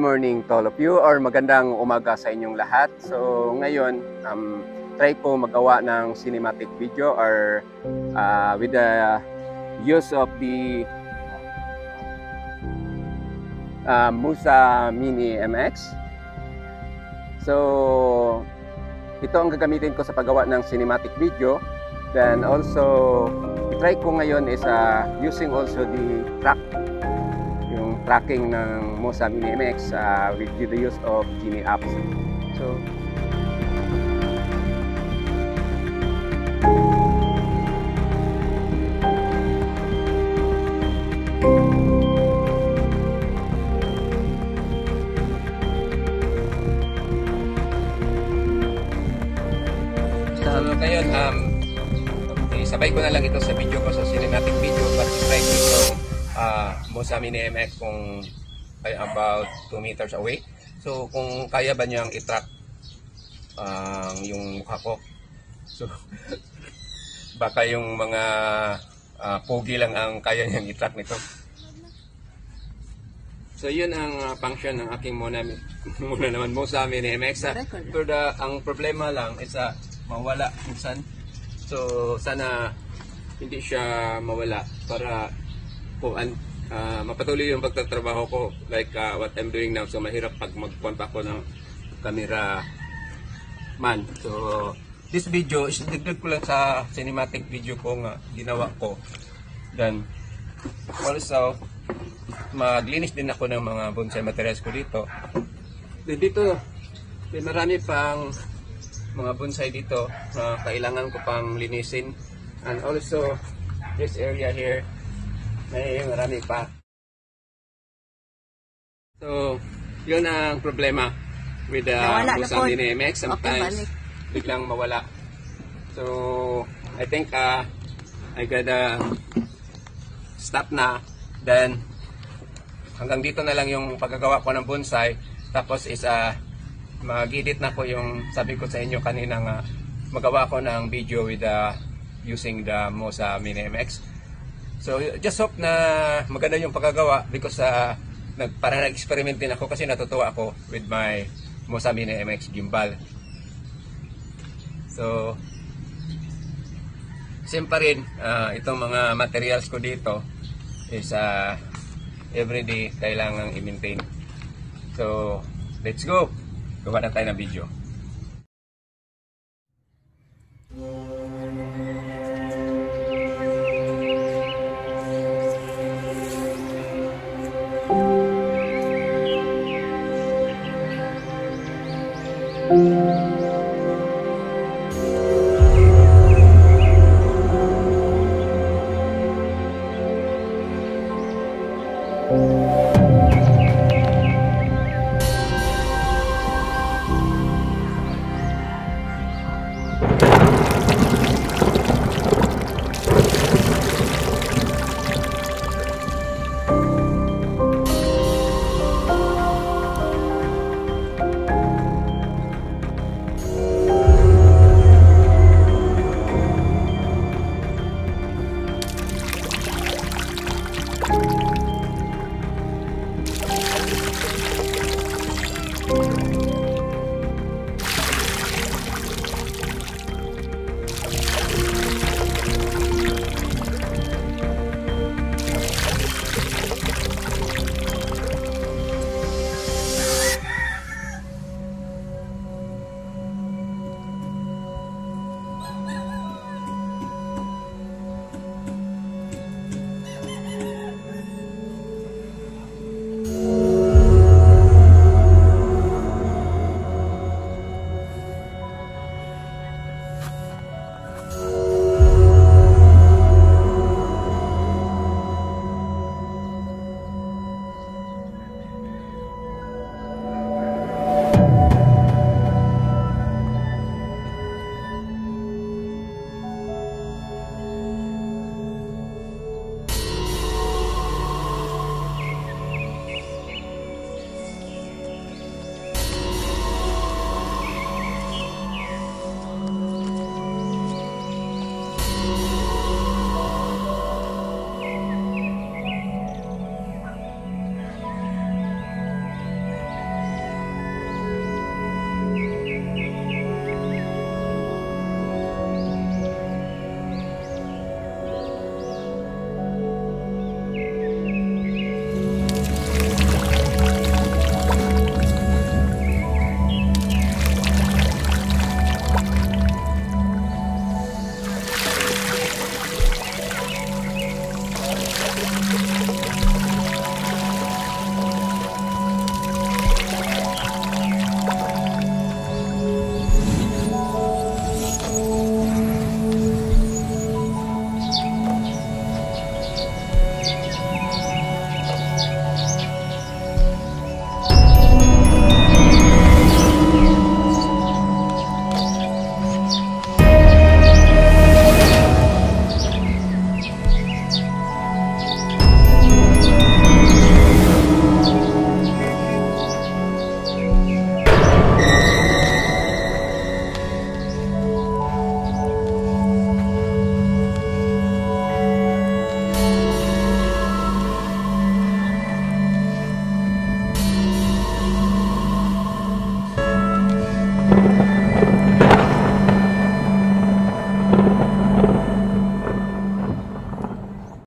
morning to all of you or magandang umaga sa inyong lahat. So ngayon, try ko magawa ng cinematic video or with the use of the Musa Mini MX. So ito ang gagamitin ko sa paggawa ng cinematic video. Then also, try ko ngayon is using also the tracking ng Musa Mini MX with the use of Genie apps. So ngayon, sabay ko na lang ito sa video ko, sa cinematic video, but try ko itong Musa Mini MX kung about 2 meters away. So kung kaya ba niyang i-track yung mukha ko, so baka yung mga pogi lang ang kaya niyang i-track nito. So yun ang function ng aking muna naman Musa Mini MX. Pero ang problema lang is mawala minsan. So sana hindi siya mawala para mapatuloy yung pagtatrabaho ko like what I'm doing now. So mahirap pag magpunta ko ng camera man. So this video is dagdag ko lang sa cinematic video ko nga ginawa ko. Then also maglinis din ako ng mga bonsai materials ko dito. Dito may marami pang mga bonsai dito na kailangan ko pang linisin, and also this area here may marami pa. So yun ang problema with the Musa Mini MX. Sometimes biglang mawala. So I think I gotta stop na. Then hanggang dito na lang yung paggagawa ko ng bonsai. Tapos is mag-edit na ko yung sabi ko sa inyo kanina nga magawa ko ng video with using the Musa Mini MX. So just hope na maganda yung pagkagawa because parang nag-experiment din ako kasi natutuwa ako with my Musa Mini MX gimbal. So same pa rin itong mga materials ko dito is everyday kailangang i-maintain. So let's go! Gawa na tayo ng video.